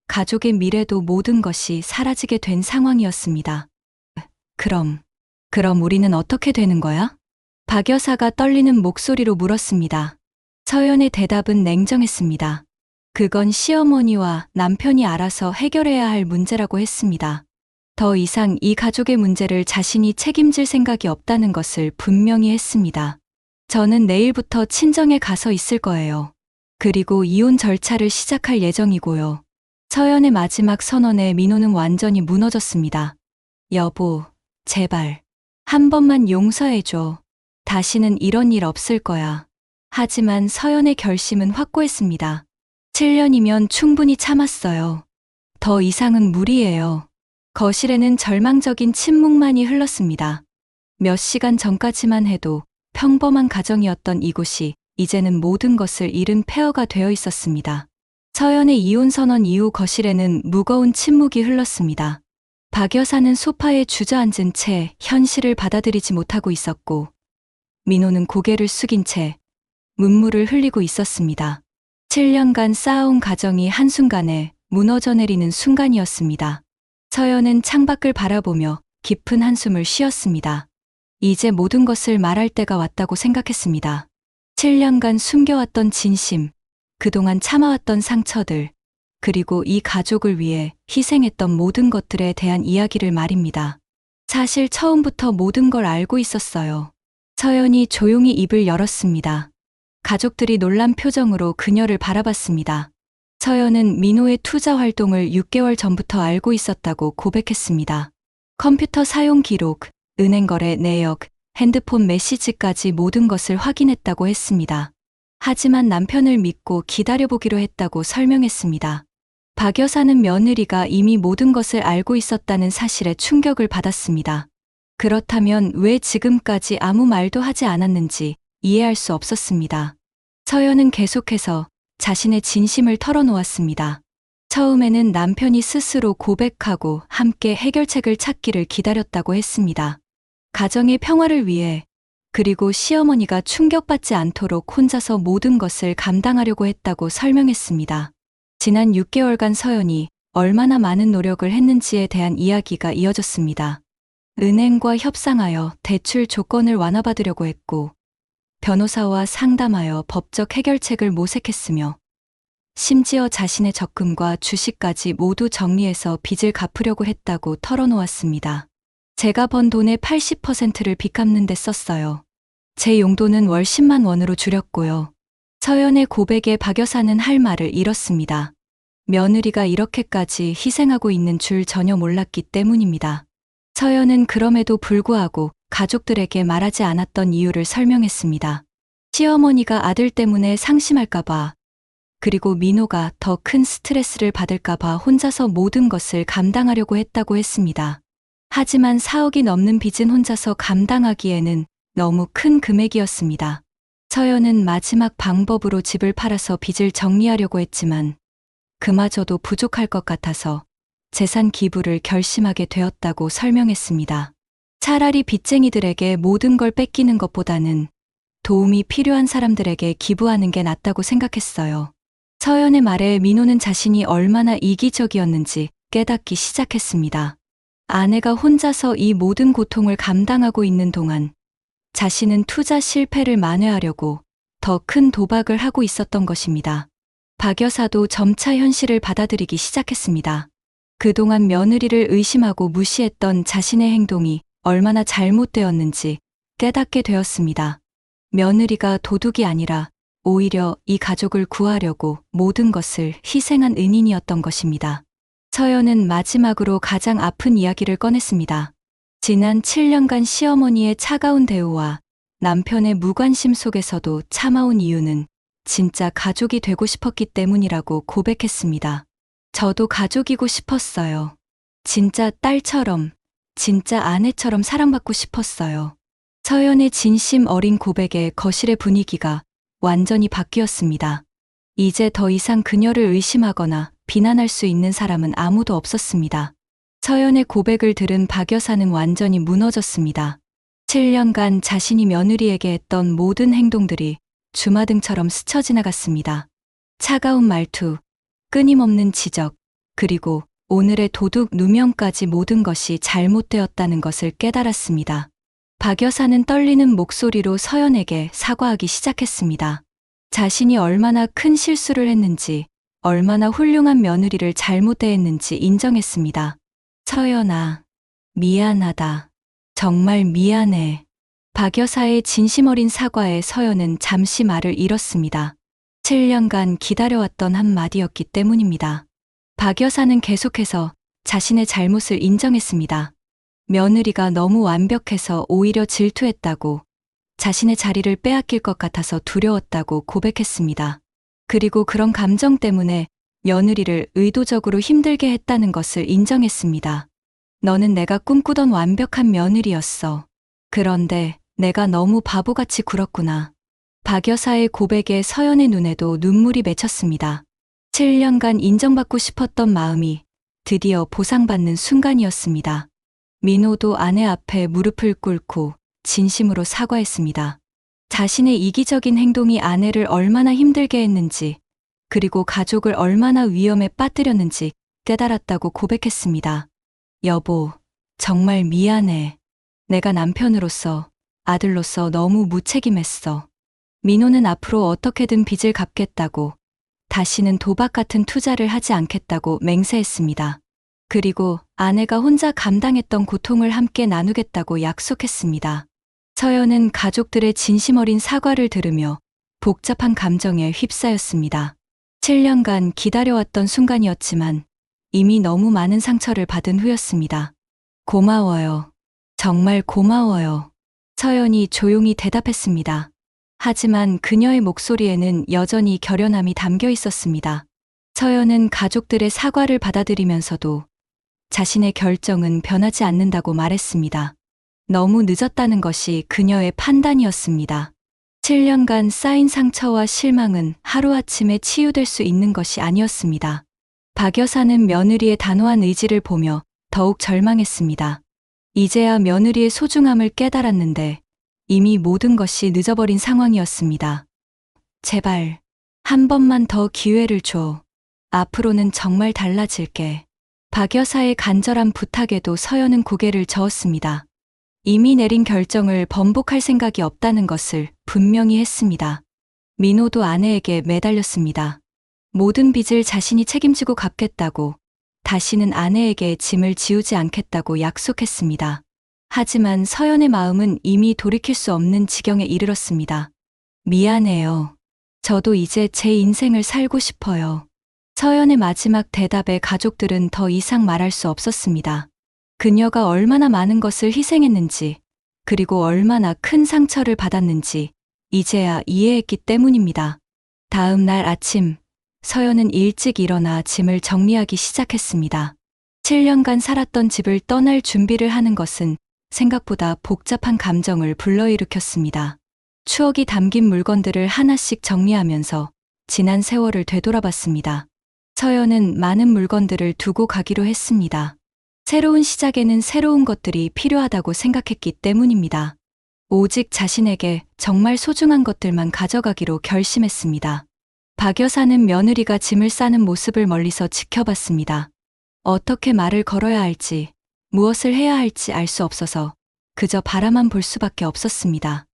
가족의 미래도 모든 것이 사라지게 된 상황이었습니다. 그럼 우리는 어떻게 되는 거야? 박 여사가 떨리는 목소리로 물었습니다. 서연의 대답은 냉정했습니다. 그건 시어머니와 남편이 알아서 해결해야 할 문제라고 했습니다. 더 이상 이 가족의 문제를 자신이 책임질 생각이 없다는 것을 분명히 했습니다. 저는 내일부터 친정에 가서 있을 거예요. 그리고 이혼 절차를 시작할 예정이고요. 서연의 마지막 선언에 민호는 완전히 무너졌습니다. 여보, 제발. 한 번만 용서해줘. 다시는 이런 일 없을 거야. 하지만 서연의 결심은 확고했습니다. 7년이면 충분히 참았어요. 더 이상은 무리예요. 거실에는 절망적인 침묵만이 흘렀습니다. 몇 시간 전까지만 해도 평범한 가정이었던 이곳이 이제는 모든 것을 잃은 폐허가 되어 있었습니다. 서연의 이혼 선언 이후 거실에는 무거운 침묵이 흘렀습니다. 박 여사는 소파에 주저앉은 채 현실을 받아들이지 못하고 있었고, 민호는 고개를 숙인 채 눈물을 흘리고 있었습니다. 7년간 쌓아온 가정이 한순간에 무너져 내리는 순간이었습니다. 서연은 창밖을 바라보며 깊은 한숨을 쉬었습니다. 이제 모든 것을 말할 때가 왔다고 생각했습니다. 7년간 숨겨왔던 진심, 그동안 참아왔던 상처들, 그리고 이 가족을 위해 희생했던 모든 것들에 대한 이야기를 말입니다. 사실 처음부터 모든 걸 알고 있었어요. 서연이 조용히 입을 열었습니다. 가족들이 놀란 표정으로 그녀를 바라봤습니다. 서연은 민호의 투자 활동을 6개월 전부터 알고 있었다고 고백했습니다. 컴퓨터 사용 기록, 은행 거래 내역, 핸드폰 메시지까지 모든 것을 확인했다고 했습니다. 하지만 남편을 믿고 기다려보기로 했다고 설명했습니다. 박 여사는 며느리가 이미 모든 것을 알고 있었다는 사실에 충격을 받았습니다. 그렇다면 왜 지금까지 아무 말도 하지 않았는지 이해할 수 없었습니다. 서연은 계속해서 자신의 진심을 털어놓았습니다. 처음에는 남편이 스스로 고백하고 함께 해결책을 찾기를 기다렸다고 했습니다. 가정의 평화를 위해, 그리고 시어머니가 충격받지 않도록 혼자서 모든 것을 감당하려고 했다고 설명했습니다. 지난 6개월간 서연이 얼마나 많은 노력을 했는지에 대한 이야기가 이어졌습니다. 은행과 협상하여 대출 조건을 완화받으려고 했고, 변호사와 상담하여 법적 해결책을 모색했으며, 심지어 자신의 적금과 주식까지 모두 정리해서 빚을 갚으려고 했다고 털어놓았습니다. 제가 번 돈의 80%를 빚 갚는 데 썼어요. 제 용돈은 월 10만 원으로 줄였고요. 서연의 고백에 박 여사는 할 말을 잃었습니다. 며느리가 이렇게까지 희생하고 있는 줄 전혀 몰랐기 때문입니다. 서연은 그럼에도 불구하고 가족들에게 말하지 않았던 이유를 설명했습니다. 시어머니가 아들 때문에 상심할까봐, 그리고 민호가 더 큰 스트레스를 받을까봐 혼자서 모든 것을 감당하려고 했다고 했습니다. 하지만 4억이 넘는 빚은 혼자서 감당하기에는 너무 큰 금액이었습니다. 서연은 마지막 방법으로 집을 팔아서 빚을 정리하려고 했지만 그마저도 부족할 것 같아서 재산 기부를 결심하게 되었다고 설명했습니다. 차라리 빚쟁이들에게 모든 걸 뺏기는 것보다는 도움이 필요한 사람들에게 기부하는 게 낫다고 생각했어요. 서연의 말에 민호는 자신이 얼마나 이기적이었는지 깨닫기 시작했습니다. 아내가 혼자서 이 모든 고통을 감당하고 있는 동안 자신은 투자 실패를 만회하려고 더 큰 도박을 하고 있었던 것입니다. 박 여사도 점차 현실을 받아들이기 시작했습니다. 그동안 며느리를 의심하고 무시했던 자신의 행동이 얼마나 잘못되었는지 깨닫게 되었습니다. 며느리가 도둑이 아니라 오히려 이 가족을 구하려고 모든 것을 희생한 은인이었던 것입니다. 서연은 마지막으로 가장 아픈 이야기를 꺼냈습니다. 지난 7년간 시어머니의 차가운 대우와 남편의 무관심 속에서도 참아온 이유는 진짜 가족이 되고 싶었기 때문이라고 고백했습니다. 저도 가족이고 싶었어요. 진짜 딸처럼, 진짜 아내처럼 사랑받고 싶었어요. 서연의 진심 어린 고백에 거실의 분위기가 완전히 바뀌었습니다. 이제 더 이상 그녀를 의심하거나 비난할 수 있는 사람은 아무도 없었습니다. 서연의 고백을 들은 박 여사는 완전히 무너졌습니다. 7년간 자신이 며느리에게 했던 모든 행동들이 주마등처럼 스쳐 지나갔습니다. 차가운 말투, 끊임없는 지적, 그리고 오늘의 도둑 누명까지 모든 것이 잘못되었다는 것을 깨달았습니다. 박 여사는 떨리는 목소리로 서연에게 사과하기 시작했습니다. 자신이 얼마나 큰 실수를 했는지, 얼마나 훌륭한 며느리를 잘못 대했는지 인정했습니다. 서연아, 미안하다. 정말 미안해. 박 여사의 진심 어린 사과에 서연은 잠시 말을 잃었습니다. 7년간 기다려왔던 한마디였기 때문입니다. 박 여사는 계속해서 자신의 잘못을 인정했습니다. 며느리가 너무 완벽해서 오히려 질투했다고, 자신의 자리를 빼앗길 것 같아서 두려웠다고 고백했습니다. 그리고 그런 감정 때문에 며느리를 의도적으로 힘들게 했다는 것을 인정했습니다. 너는 내가 꿈꾸던 완벽한 며느리였어. 그런데 내가 너무 바보같이 굴었구나. 박 여사의 고백에 서연의 눈에도 눈물이 맺혔습니다. 7년간 인정받고 싶었던 마음이 드디어 보상받는 순간이었습니다. 민호도 아내 앞에 무릎을 꿇고 진심으로 사과했습니다. 자신의 이기적인 행동이 아내를 얼마나 힘들게 했는지, 그리고 가족을 얼마나 위험에 빠뜨렸는지 깨달았다고 고백했습니다. 여보, 정말 미안해. 내가 남편으로서, 아들로서 너무 무책임했어. 민호는 앞으로 어떻게든 빚을 갚겠다고, 다시는 도박 같은 투자를 하지 않겠다고 맹세했습니다. 그리고 아내가 혼자 감당했던 고통을 함께 나누겠다고 약속했습니다. 서연은 가족들의 진심 어린 사과를 들으며 복잡한 감정에 휩싸였습니다. 7년간 기다려왔던 순간이었지만 이미 너무 많은 상처를 받은 후였습니다. 고마워요. 정말 고마워요. 서연이 조용히 대답했습니다. 하지만 그녀의 목소리에는 여전히 결연함이 담겨 있었습니다. 서연은 가족들의 사과를 받아들이면서도 자신의 결정은 변하지 않는다고 말했습니다. 너무 늦었다는 것이 그녀의 판단이었습니다. 7년간 쌓인 상처와 실망은 하루아침에 치유될 수 있는 것이 아니었습니다. 박 여사는 며느리의 단호한 의지를 보며 더욱 절망했습니다. 이제야 며느리의 소중함을 깨달았는데 이미 모든 것이 늦어버린 상황이었습니다. 제발, 한 번만 더 기회를 줘. 앞으로는 정말 달라질게. 박 여사의 간절한 부탁에도 서연은 고개를 저었습니다. 이미 내린 결정을 번복할 생각이 없다는 것을 분명히 했습니다. 민호도 아내에게 매달렸습니다. 모든 빚을 자신이 책임지고 갚겠다고, 다시는 아내에게 짐을 지우지 않겠다고 약속했습니다. 하지만 서연의 마음은 이미 돌이킬 수 없는 지경에 이르렀습니다. 미안해요. 저도 이제 제 인생을 살고 싶어요. 서연의 마지막 대답에 가족들은 더 이상 말할 수 없었습니다. 그녀가 얼마나 많은 것을 희생했는지, 그리고 얼마나 큰 상처를 받았는지 이제야 이해했기 때문입니다. 다음 날 아침, 서연은 일찍 일어나 짐을 정리하기 시작했습니다. 7년간 살았던 집을 떠날 준비를 하는 것은 생각보다 복잡한 감정을 불러일으켰습니다. 추억이 담긴 물건들을 하나씩 정리하면서 지난 세월을 되돌아봤습니다. 서연은 많은 물건들을 두고 가기로 했습니다. 새로운 시작에는 새로운 것들이 필요하다고 생각했기 때문입니다. 오직 자신에게 정말 소중한 것들만 가져가기로 결심했습니다. 박 여사는 며느리가 짐을 싸는 모습을 멀리서 지켜봤습니다. 어떻게 말을 걸어야 할지, 무엇을 해야 할지 알 수 없어서 그저 바라만 볼 수밖에 없었습니다.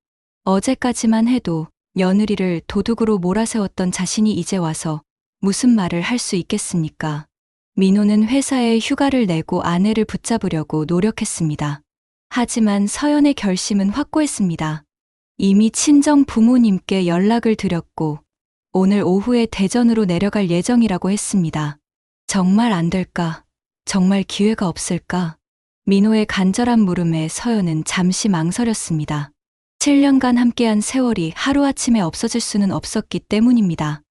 어제까지만 해도 며느리를 도둑으로 몰아세웠던 자신이 이제 와서 무슨 말을 할 수 있겠습니까? 민호는 회사에 휴가를 내고 아내를 붙잡으려고 노력했습니다. 하지만 서연의 결심은 확고했습니다. 이미 친정 부모님께 연락을 드렸고 오늘 오후에 대전으로 내려갈 예정이라고 했습니다. 정말 안 될까? 정말 기회가 없을까? 민호의 간절한 물음에 서연은 잠시 망설였습니다. 7년간 함께한 세월이 하루아침에 없어질 수는 없었기 때문입니다.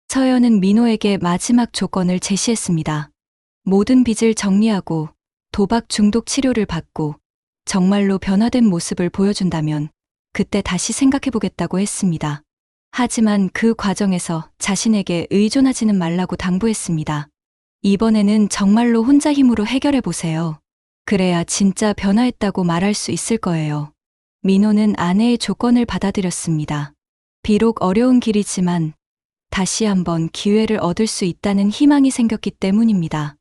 서연은 민호에게 마지막 조건을 제시했습니다. 모든 빚을 정리하고 도박 중독 치료를 받고 정말로 변화된 모습을 보여준다면 그때 다시 생각해보겠다고 했습니다. 하지만 그 과정에서 자신에게 의존하지는 말라고 당부했습니다. 이번에는 정말로 혼자 힘으로 해결해보세요. 그래야 진짜 변화했다고 말할 수 있을 거예요. 민호는 아내의 조건을 받아들였습니다. 비록 어려운 길이지만 다시 한번 기회를 얻을 수 있다는 희망이 생겼기 때문입니다.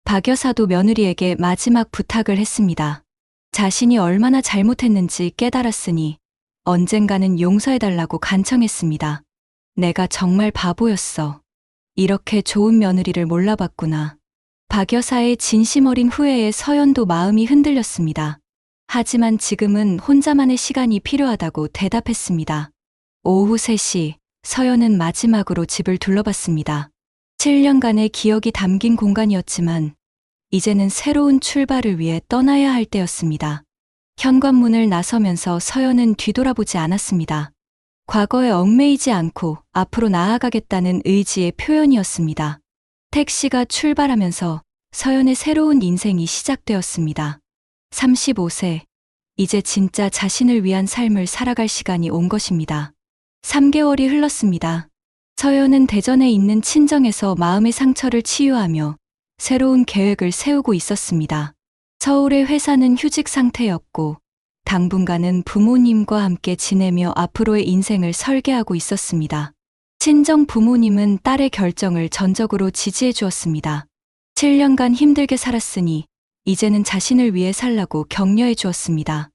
박 여사도 며느리에게 마지막 부탁을 했습니다. 자신이 얼마나 잘못했는지 깨달았으니 언젠가는 용서해달라고 간청했습니다. 내가 정말 바보였어. 이렇게 좋은 며느리를 몰라봤구나. 박 여사의 진심 어린 후회에 서연도 마음이 흔들렸습니다. 하지만 지금은 혼자만의 시간이 필요하다고 대답했습니다. 오후 3시, 서연은 마지막으로 집을 둘러봤습니다. 7년간의 기억이 담긴 공간이었지만 이제는 새로운 출발을 위해 떠나야 할 때였습니다. 현관문을 나서면서 서연은 뒤돌아보지 않았습니다. 과거에 얽매이지 않고 앞으로 나아가겠다는 의지의 표현이었습니다. 택시가 출발하면서 서연의 새로운 인생이 시작되었습니다. 35세, 이제 진짜 자신을 위한 삶을 살아갈 시간이 온 것입니다. 3개월이 흘렀습니다. 서연은 대전에 있는 친정에서 마음의 상처를 치유하며 새로운 계획을 세우고 있었습니다. 서울의 회사는 휴직 상태였고 당분간은 부모님과 함께 지내며 앞으로의 인생을 설계하고 있었습니다. 친정 부모님은 딸의 결정을 전적으로 지지해 주었습니다. 7년간 힘들게 살았으니 이제는 자신을 위해 살라고 격려해 주었습니다.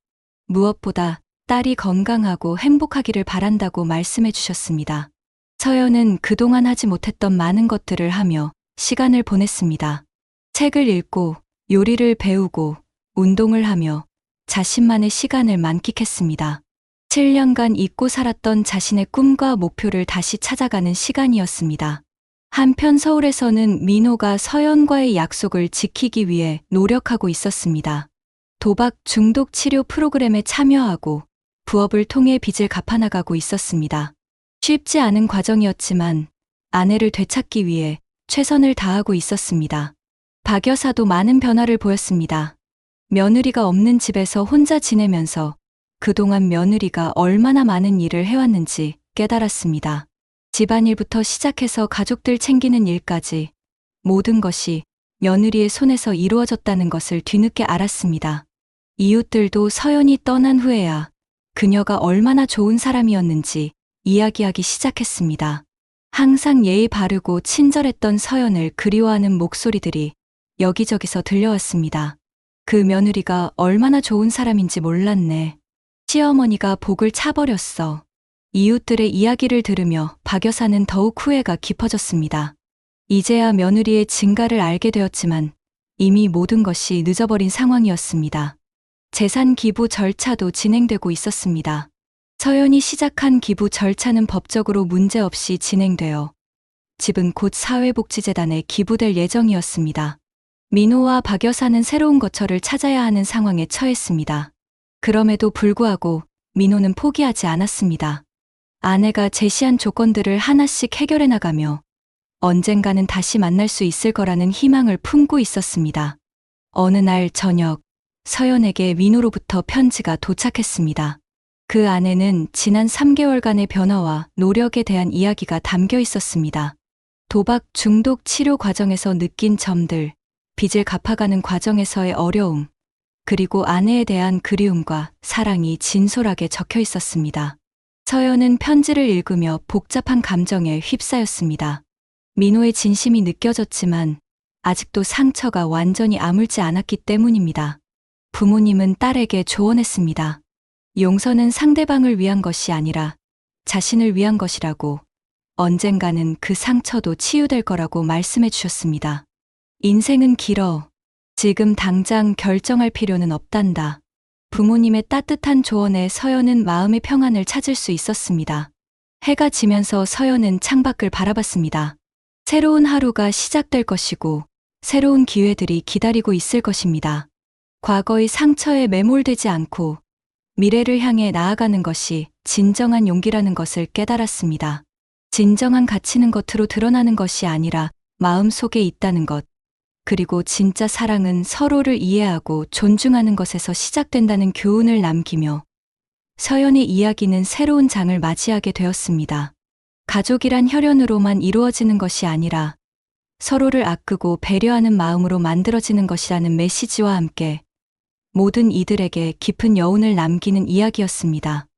무엇보다 딸이 건강하고 행복하기를 바란다고 말씀해 주셨습니다. 서연은 그동안 하지 못했던 많은 것들을 하며 시간을 보냈습니다. 책을 읽고 요리를 배우고 운동을 하며 자신만의 시간을 만끽했습니다. 7년간 잊고 살았던 자신의 꿈과 목표를 다시 찾아가는 시간이었습니다. 한편 서울에서는 민호가 서연과의 약속을 지키기 위해 노력하고 있었습니다. 도박 중독 치료 프로그램에 참여하고 부업을 통해 빚을 갚아나가고 있었습니다. 쉽지 않은 과정이었지만 아내를 되찾기 위해 최선을 다하고 있었습니다. 박 여사도 많은 변화를 보였습니다. 며느리가 없는 집에서 혼자 지내면서 그동안 며느리가 얼마나 많은 일을 해왔는지 깨달았습니다. 집안일부터 시작해서 가족들 챙기는 일까지 모든 것이 며느리의 손에서 이루어졌다는 것을 뒤늦게 알았습니다. 이웃들도 서연이 떠난 후에야 그녀가 얼마나 좋은 사람이었는지 이야기하기 시작했습니다. 항상 예의 바르고 친절했던 서연을 그리워하는 목소리들이 여기저기서 들려왔습니다. 그 며느리가 얼마나 좋은 사람인지 몰랐네. 시어머니가 복을 차버렸어. 이웃들의 이야기를 들으며 박 여사는 더욱 후회가 깊어졌습니다. 이제야 며느리의 진가를 알게 되었지만 이미 모든 것이 늦어버린 상황이었습니다. 재산 기부 절차도 진행되고 있었습니다. 서연이 시작한 기부 절차는 법적으로 문제없이 진행되어 집은 곧 사회복지재단에 기부될 예정이었습니다. 민호와 박 여사는 새로운 거처를 찾아야 하는 상황에 처했습니다. 그럼에도 불구하고 민호는 포기하지 않았습니다. 아내가 제시한 조건들을 하나씩 해결해 나가며 언젠가는 다시 만날 수 있을 거라는 희망을 품고 있었습니다. 어느 날 저녁, 서연에게 민호로부터 편지가 도착했습니다. 그 안에는 지난 3개월간의 변화와 노력에 대한 이야기가 담겨 있었습니다. 도박 중독 치료 과정에서 느낀 점들, 빚을 갚아가는 과정에서의 어려움, 그리고 아내에 대한 그리움과 사랑이 진솔하게 적혀 있었습니다. 서연은 편지를 읽으며 복잡한 감정에 휩싸였습니다. 민호의 진심이 느껴졌지만 아직도 상처가 완전히 아물지 않았기 때문입니다. 부모님은 딸에게 조언했습니다. 용서는 상대방을 위한 것이 아니라 자신을 위한 것이라고, 언젠가는 그 상처도 치유될 거라고 말씀해 주셨습니다. 인생은 길어. 지금 당장 결정할 필요는 없단다. 부모님의 따뜻한 조언에 서연은 마음의 평안을 찾을 수 있었습니다. 해가 지면서 서연은 창밖을 바라봤습니다. 새로운 하루가 시작될 것이고 새로운 기회들이 기다리고 있을 것입니다. 과거의 상처에 매몰되지 않고 미래를 향해 나아가는 것이 진정한 용기라는 것을 깨달았습니다. 진정한 가치는 겉으로 드러나는 것이 아니라 마음 속에 있다는 것, 그리고 진짜 사랑은 서로를 이해하고 존중하는 것에서 시작된다는 교훈을 남기며 서연의 이야기는 새로운 장을 맞이하게 되었습니다. 가족이란 혈연으로만 이루어지는 것이 아니라 서로를 아끼고 배려하는 마음으로 만들어지는 것이라는 메시지와 함께 모든 이들에게 깊은 여운을 남기는 이야기였습니다.